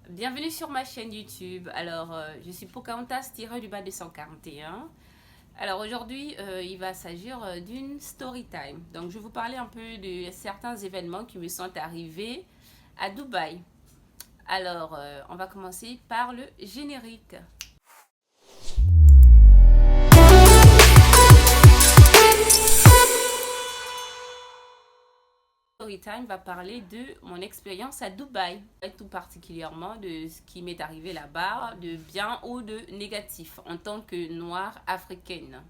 Bienvenue sur ma chaîne YouTube. Alors, je suis Pocahontas-du-bas 241. Alors aujourd'hui, il va s'agir d'une story time. Donc, je vais vous parler un peu de certains événements qui me sont arrivés à Dubaï. Alors, on va commencer par le générique. Storytime va parler de mon expérience à Dubaï, et tout particulièrement de ce qui m'est arrivé là-bas, de bien ou de négatif en tant que noire africaine.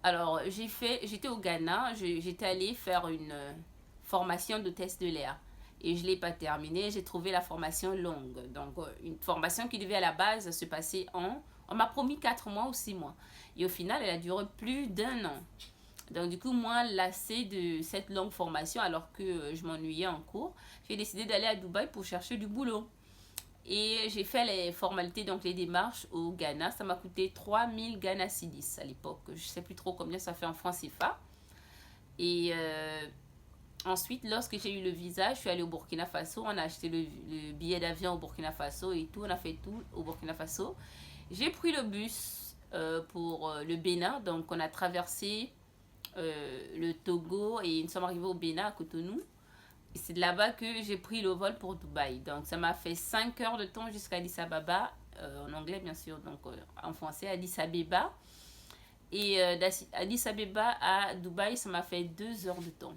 Alors, j'étais au Ghana, j'étais allée faire une formation d'hôtesse de l'air et je ne l'ai pas terminée. J'ai trouvé la formation longue. Donc, une formation qui devait à la base se passer on m'a promis 4 mois ou 6 mois. Et au final, elle a duré plus d'1 an. Donc, du coup, moi, lassée de cette longue formation, alors que je m'ennuyais en cours, j'ai décidé d'aller à Dubaï pour chercher du boulot. Et j'ai fait les formalités, donc les démarches au Ghana. Ça m'a coûté 3000 Ghana Cedis à l'époque. Je ne sais plus trop combien ça fait en francs CFA. Et ensuite, lorsque j'ai eu le visa, je suis allée au Burkina Faso. On a acheté le billet d'avion au Burkina Faso et tout. On a fait tout au Burkina Faso. J'ai pris le bus pour le Bénin. Donc, on a traversé le Togo et nous sommes arrivés au Bénin à Cotonou. Et c'est de là-bas que j'ai pris le vol pour Dubaï. Donc, ça m'a fait 5 heures de temps jusqu'à Addis Ababa, en anglais bien sûr, donc en français, Addis Abeba. Et d'Addis Abeba à Dubaï, ça m'a fait 2 heures de temps.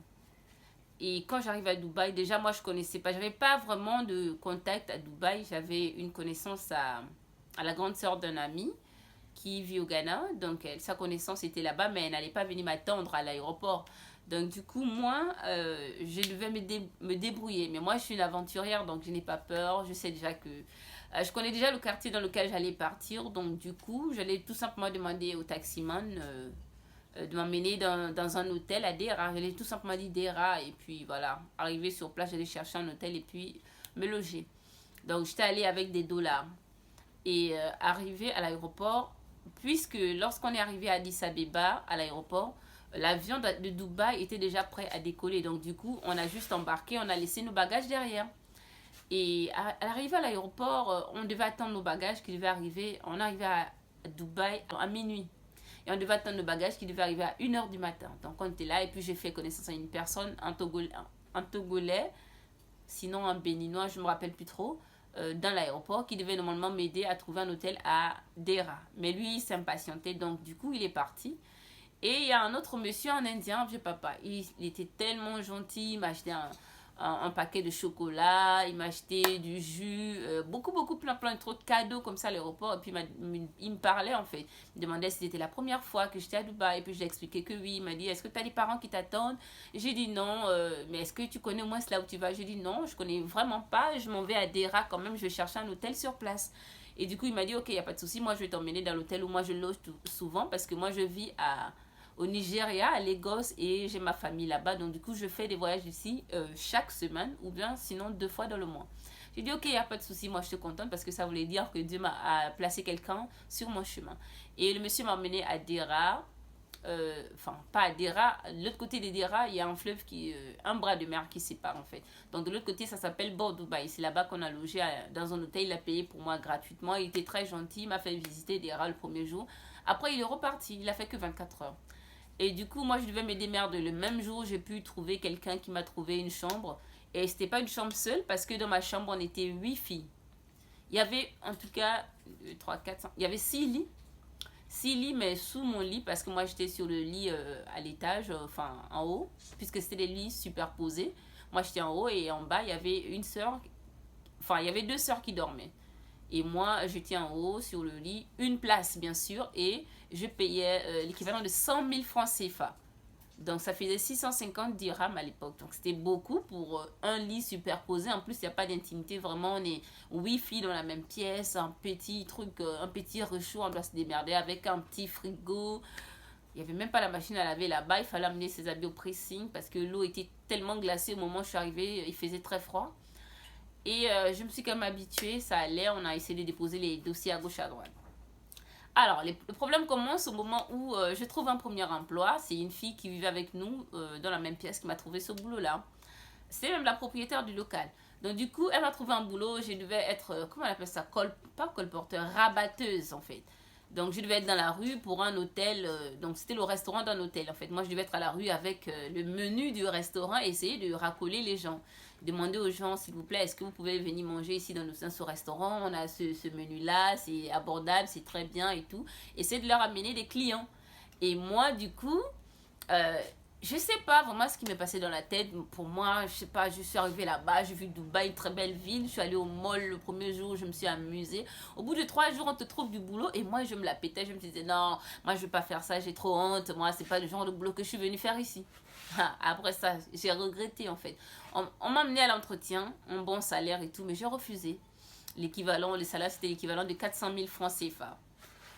Et quand j'arrive à Dubaï, déjà moi je connaissais pas, j'avais pas vraiment de contact à Dubaï. J'avais une connaissance à la grande sœur d'un ami qui vit au Ghana. Donc sa connaissance était là-bas, mais elle n'allait pas venir m'attendre à l'aéroport. Donc du coup, moi, je devais me débrouiller. Mais moi, je suis une aventurière, donc je n'ai pas peur. Je sais déjà que... je connais déjà le quartier dans lequel j'allais partir. Donc du coup, j'allais tout simplement demander au taximan de m'emmener dans un hôtel à Dera. J'allais tout simplement dire Dera. Et puis voilà, arrivé sur place, j'allais chercher un hôtel et puis me loger. Donc j'étais allée avec des dollars. Et arrivé à l'aéroport, puisque lorsqu'on est arrivé à Addis Abeba, à l'aéroport, l'avion de Dubaï était déjà prêt à décoller. Donc du coup, on a juste embarqué, on a laissé nos bagages derrière. Et à l'arrivée à l'aéroport, on devait attendre nos bagages qui devaient arriver. On arrivait à Dubaï à minuit. Et on devait attendre nos bagages qui devaient arriver à 1 h du matin. Donc on était là et puis j'ai fait connaissance à une personne, un Togolais, sinon un Béninois, je ne me rappelle plus trop, dans l'aéroport, qui devait normalement m'aider à trouver un hôtel à Dera. Mais lui, il s'impatientait, donc du coup, il est parti. Et il y a un autre monsieur, un Indien, un vieux papa. Il était tellement gentil, il m'a acheté un paquet de chocolat, il m'a acheté du jus, beaucoup, plein de trucs, cadeaux comme ça à l'aéroport. Et puis il me parlait en fait. Il me demandait si c'était la première fois que j'étais à Dubaï. Et puis je lui ai expliqué que oui. Il m'a dit, est-ce que tu as des parents qui t'attendent? J'ai dit non, mais est-ce que tu connais au moins là où tu vas? J'ai dit non, je connais vraiment pas. Je m'en vais à Dera quand même, je vais chercher un hôtel sur place. Et du coup, il m'a dit, ok, il n'y a pas de souci, moi je vais t'emmener dans l'hôtel où moi je loge souvent parce que moi je vis au Nigeria, à Lagos, et j'ai ma famille là-bas. Donc, du coup, je fais des voyages ici chaque semaine ou bien sinon 2 fois dans le mois. J'ai dit, ok, il n'y a pas de souci, moi je suis contente parce que ça voulait dire que Dieu m'a placé quelqu'un sur mon chemin. Et le monsieur m'a emmené à Dera, enfin, pas à Dera, de l'autre côté de Dera, il y a un fleuve un bras de mer qui sépare en fait. Donc, de l'autre côté, ça s'appelle Bord Dubaï. C'est là-bas qu'on a logé dans un hôtel. Il a payé pour moi gratuitement. Il était très gentil, il m'a fait visiter Dera le premier jour. Après, il est reparti, il a fait que 24 heures. Et du coup, moi, je devais me démerder. Le même jour, j'ai pu trouver quelqu'un qui m'a trouvé une chambre. Et c'était pas une chambre seule parce que dans ma chambre, on était 8 filles. Il y avait en tout cas 3, 4, 5. Il y avait 6 lits. 6 lits, mais sous mon lit parce que moi, j'étais sur le lit à l'étage, enfin en haut, puisque c'était des lits superposés. Moi, j'étais en haut et en bas, il y avait une sœur. Enfin, il y avait 2 sœurs qui dormaient. Et moi, j'étais en haut sur le lit, une place bien sûr, et je payais l'équivalent de 100 000 francs CFA. Donc ça faisait 650 dirhams à l'époque. Donc c'était beaucoup pour un lit superposé. En plus, il n'y a pas d'intimité. Vraiment, on est 8 filles dans la même pièce. Un petit truc, un petit réchaud. On doit se démerder avec un petit frigo. Il n'y avait même pas la machine à laver là-bas. Il fallait amener ses habits au pressing parce que l'eau était tellement glacée au moment où je suis arrivée. Il faisait très froid. Et je me suis quand même habituée, ça allait, on a essayé de déposer les dossiers à gauche à droite. Alors, le problème commence au moment où je trouve un premier emploi. C'est une fille qui vivait avec nous dans la même pièce qui m'a trouvé ce boulot-là. C'est même la propriétaire du local. Donc du coup, elle m'a trouvé un boulot, je devais être, comment on appelle ça, pas colporteur, rabatteuse en fait. Donc je devais être dans la rue pour un hôtel, donc c'était le restaurant d'un hôtel en fait. Moi je devais être à la rue avec le menu du restaurant et essayer de racoler les gens. Demander aux gens s'il vous plaît, est-ce que vous pouvez venir manger ici dans ce restaurant, on a ce menu-là, c'est abordable, c'est très bien et tout. Essayer de leur amener des clients. Et moi du coup, euh, je sais pas vraiment ce qui m'est passé dans la tête. Pour moi, je sais pas, je suis arrivée là-bas, j'ai vu Dubaï, une très belle ville. Je suis allée au mall le premier jour, je me suis amusée. Au bout de 3 jours, on te trouve du boulot et moi, je me la pétais. Je me disais, non, moi, je vais pas faire ça, j'ai trop honte. Moi, c'est pas le genre de boulot que je suis venue faire ici. Après ça, j'ai regretté en fait. On m'a amené à l'entretien, un bon salaire et tout, mais j'ai refusé. L'équivalent, le salaire, c'était l'équivalent de 400 000 francs CFA.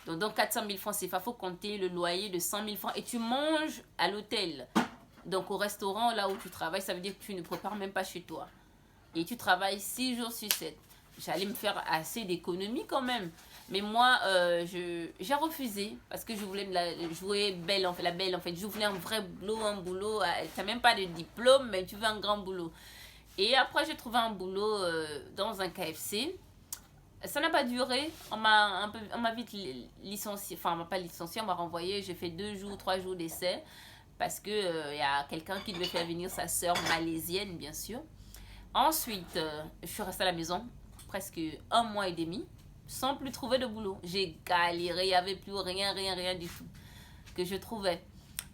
Donc, dans 400 000 francs CFA, il faut compter le loyer de 100 000 francs et tu manges à l'hôtel. Donc, au restaurant, là où tu travailles, ça veut dire que tu ne prépares même pas chez toi. Et tu travailles 6 jours sur 7. J'allais me faire assez d'économies quand même. Mais moi, j'ai refusé parce que je voulais me la jouer belle, en fait, la belle. En fait, je voulais un vrai boulot, un boulot. Tu n'as même pas de diplôme, mais tu veux un grand boulot. Et après, j'ai trouvé un boulot dans un KFC. Ça n'a pas duré. On m'a vite licencié. Enfin, on m'a pas licencié, on m'a renvoyé. J'ai fait 2 jours, 3 jours d'essai. Parce que y a quelqu'un qui devait faire venir sa sœur malaisienne, bien sûr. Ensuite, je suis restée à la maison presque 1 mois et demi sans plus trouver de boulot. J'ai galéré, il n'y avait plus rien, rien, rien du tout que je trouvais.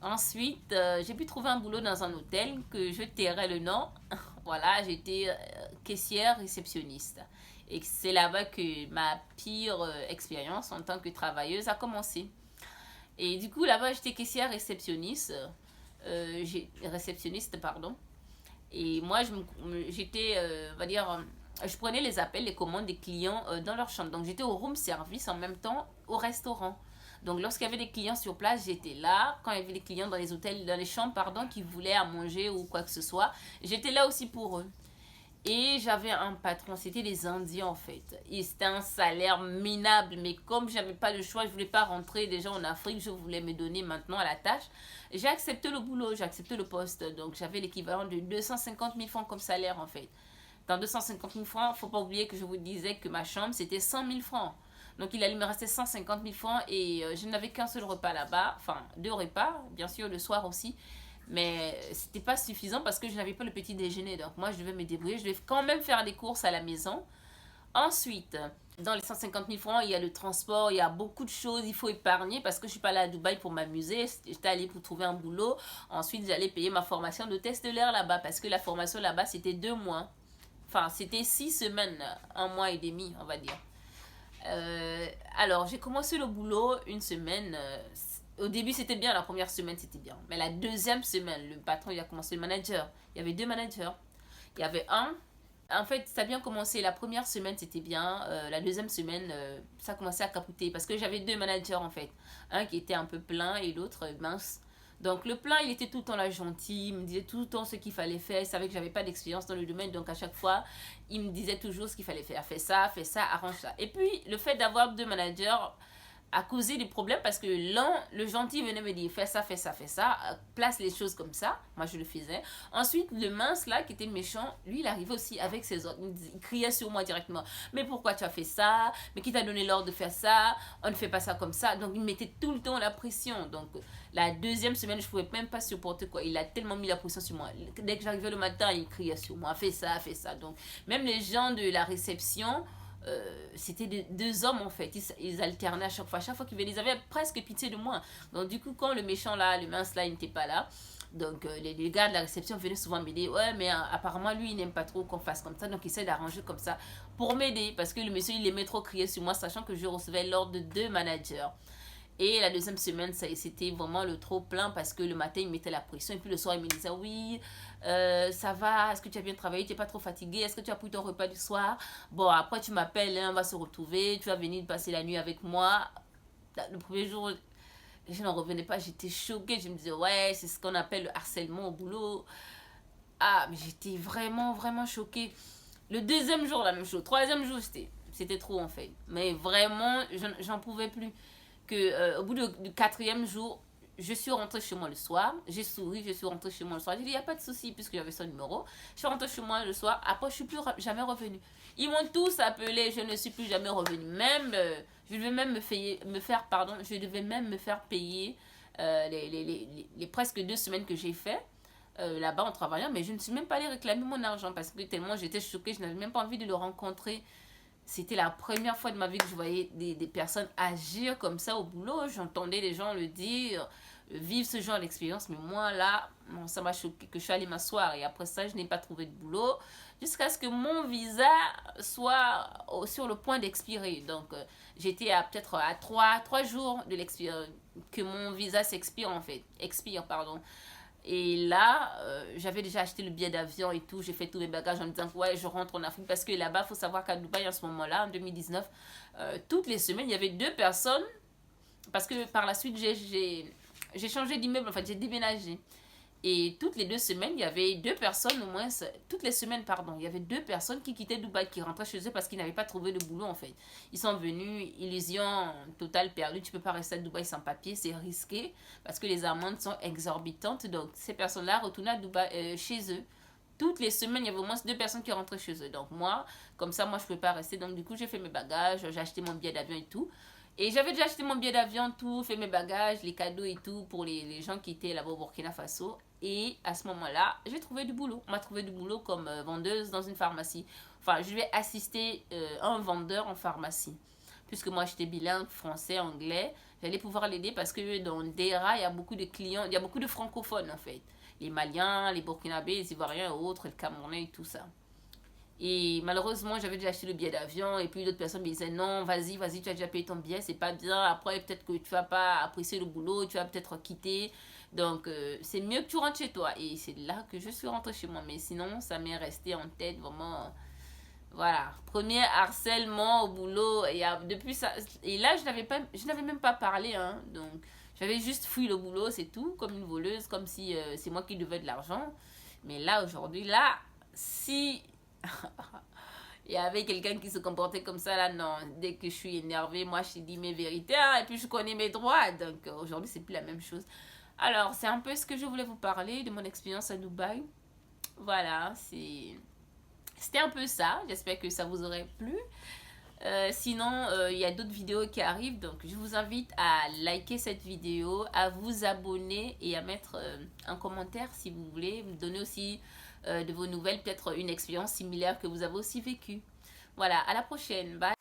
Ensuite, j'ai pu trouver un boulot dans un hôtel que je tairai le nom. Voilà, j'étais caissière réceptionniste. Et c'est là-bas que ma pire expérience en tant que travailleuse a commencé. Et du coup, là-bas, j'étais caissière réceptionniste, pardon. Et moi, j'étais, on va dire, je prenais les appels, les commandes des clients dans leur chambre. Donc, j'étais au room service en même temps au restaurant. Donc, lorsqu'il y avait des clients sur place, j'étais là. Quand il y avait des clients dans les hôtels, dans les chambres, pardon, qui voulaient à manger ou quoi que ce soit, j'étais là aussi pour eux. Et j'avais un patron, c'était des Indiens en fait. Et c'était un salaire minable, mais comme j'avais pas le choix, je voulais pas rentrer déjà en Afrique, je voulais me donner maintenant à la tâche. J'ai accepté le boulot, j'ai accepté le poste. Donc j'avais l'équivalent de 250 000 francs comme salaire en fait. Dans 250 000 francs, faut pas oublier que je vous disais que ma chambre c'était 100 000 francs. Donc il allait me rester 150 000 francs et je n'avais qu'un seul repas là-bas, enfin 2 repas, bien sûr le soir aussi. Mais c'était pas suffisant parce que je n'avais pas le petit déjeuner. Donc moi, je devais me débrouiller. Je devais quand même faire des courses à la maison. Ensuite, dans les 150 000 francs, il y a le transport, il y a beaucoup de choses. Il faut épargner parce que je suis pas là à Dubaï pour m'amuser. J'étais allée pour trouver un boulot. Ensuite, j'allais payer ma formation de test de l'air là-bas parce que la formation là-bas, c'était 2 mois. Enfin, c'était 6 semaines, 1 mois et demi, on va dire. Alors, j'ai commencé le boulot une semaine. Au début, c'était bien. La première semaine, c'était bien. Mais la deuxième semaine, le patron, il a commencé le manager. Il y avait 2 managers. Il y avait un. En fait, ça a bien commencé. La première semaine, c'était bien. La deuxième semaine, ça a commencé à capoter. Parce que j'avais 2 managers, en fait. Un qui était un peu plein et l'autre mince. Donc, le plein, il était tout le temps là gentil. Il me disait tout le temps ce qu'il fallait faire. Il savait que j'avais pas d'expérience dans le domaine. Donc, à chaque fois, il me disait toujours ce qu'il fallait faire. Fais ça, arrange ça. Et puis, le fait d'avoir 2 managers a causé des problèmes parce que l'un, le gentil venait me dire fais ça, fais ça, fais ça, place les choses comme ça. Moi, je le faisais. Ensuite, le mince là, qui était méchant, lui, il arrivait aussi avec ses ordres. Il criait sur moi directement. Mais pourquoi tu as fait ça? Mais qui t'a donné l'ordre de faire ça? On ne fait pas ça comme ça. Donc, il mettait tout le temps la pression. Donc, la deuxième semaine, je ne pouvais même pas supporter quoi. Il a tellement mis la pression sur moi. Dès que j'arrivais le matin, il criait sur moi fais ça, fais ça. Donc, même les gens de la réception, c'était 2 hommes en fait, ils alternaient à chaque fois. Chaque fois qu'ils venaient, ils avaient presque pitié de moi. Donc du coup, quand le méchant là, le mince là, il n'était pas là, donc les gars de la réception venaient souvent m'aider. Ouais, mais apparemment lui, il n'aime pas trop qu'on fasse comme ça, donc il essaie d'arranger comme ça pour m'aider. Parce que le monsieur, il aimait trop crier sur moi, sachant que je recevais l'ordre de 2 managers. Et la deuxième semaine, c'était vraiment le trop plein parce que le matin, il mettait la pression. Et puis le soir, il me disait, oui, ça va, est-ce que tu as bien travaillé, tu n'es pas trop fatigué, est-ce que tu as pris ton repas du soir? Bon, après, tu m'appelles, hein, on va se retrouver, tu vas venir passer la nuit avec moi. Le premier jour, je n'en revenais pas, j'étais choquée. Je me disais, ouais, c'est ce qu'on appelle le harcèlement au boulot. Ah, mais j'étais vraiment, vraiment choquée. Le deuxième jour, la même chose. Troisième jour, c'était trop en fait. Mais vraiment, j'en pouvais plus. Au bout du 4e jour, je suis rentrée chez moi le soir, j'ai souri, je suis rentrée chez moi le soir. J'ai dit, il n'y a pas de souci, puisque j'avais son numéro. Je suis rentrée chez moi le soir, après, je suis plus jamais revenue. Ils m'ont tous appelé, je ne suis plus jamais revenue. Même, je devais même je devais même me faire payer les presque 2 semaines que j'ai fait là-bas en travaillant, mais je ne suis même pas allée réclamer mon argent parce que tellement j'étais choquée, je n'avais même pas envie de le rencontrer. C'était la première fois de ma vie que je voyais des personnes agir comme ça au boulot. J'entendais les gens le dire, vivre ce genre d'expérience. Mais moi, là, bon, ça m'a choqué que je suis allée m'asseoir. Et après ça, je n'ai pas trouvé de boulot jusqu'à ce que mon visa soit sur le point d'expirer. Donc, j'étais peut-être à 3 jours de que mon visa s'expire en fait. Expire, pardon. Et là, j'avais déjà acheté le billet d'avion et tout. J'ai fait tous mes bagages en me disant que ouais, je rentre en Afrique. Parce que là-bas, il faut savoir qu'à Dubaï, en ce moment-là, en 2019, toutes les semaines, il y avait 2 personnes. Parce que par la suite, j'ai changé d'immeuble. En fait, j'ai déménagé. Et toutes les 2 semaines, il y avait 2 personnes au moins, toutes les semaines, pardon, il y avait 2 personnes qui quittaient Dubaï, qui rentraient chez eux parce qu'ils n'avaient pas trouvé de boulot en fait. Ils sont venus, illusion totale perdue, tu peux pas rester à Dubaï sans papier, c'est risqué parce que les amendes sont exorbitantes. Donc ces personnes-là retournaient à Dubaï, chez eux. Toutes les semaines, il y avait au moins 2 personnes qui rentraient chez eux. Donc moi, comme ça, moi je ne pouvais pas rester. Donc du coup, j'ai fait mes bagages, j'ai acheté mon billet d'avion et tout. Et j'avais déjà acheté mon billet d'avion, tout, fait mes bagages, les cadeaux et tout pour les gens qui étaient là-bas au Burkina Faso. Et à ce moment-là, j'ai trouvé du boulot. On m'a trouvé du boulot comme vendeuse dans une pharmacie. Enfin, je vais assister un vendeur en pharmacie. Puisque moi, j'étais bilingue, français, anglais. J'allais pouvoir l'aider parce que dans DERA, il y a beaucoup de clients, il y a beaucoup de francophones en fait. Les Maliens, les Burkinabés, les Ivoiriens et autres, les Camerounais et tout ça. Et malheureusement, j'avais déjà acheté le billet d'avion et puis d'autres personnes me disaient non, vas-y, vas-y, tu as déjà payé ton billet, c'est pas bien. Après, peut-être que tu vas pas apprécier le boulot, tu vas peut-être quitter. Donc, c'est mieux que tu rentres chez toi. Et c'est là que je suis rentrée chez moi. Mais sinon, ça m'est resté en tête vraiment. Voilà, premier harcèlement au boulot. Et depuis ça, et là, je n'avais même pas parlé. Hein, donc, j'avais juste fui le boulot, c'est tout, comme une voleuse, comme si c'est moi qui devais de l'argent. Mais là, aujourd'hui, là, si il y avait quelqu'un qui se comportait comme ça là, non, dès que je suis énervée, moi je dis mes vérités hein, et puis je connais mes droits. Donc aujourd'hui c'est plus la même chose. Alors c'est un peu ce que je voulais vous parler de mon expérience à Dubaï. Voilà, c'était un peu ça. J'espère que ça vous aurait plu. Sinon, il y a d'autres vidéos qui arrivent, donc je vous invite à liker cette vidéo, à vous abonner et à mettre un commentaire si vous voulez, me donner aussi de vos nouvelles, peut-être une expérience similaire que vous avez aussi vécue. Voilà, à la prochaine, bye.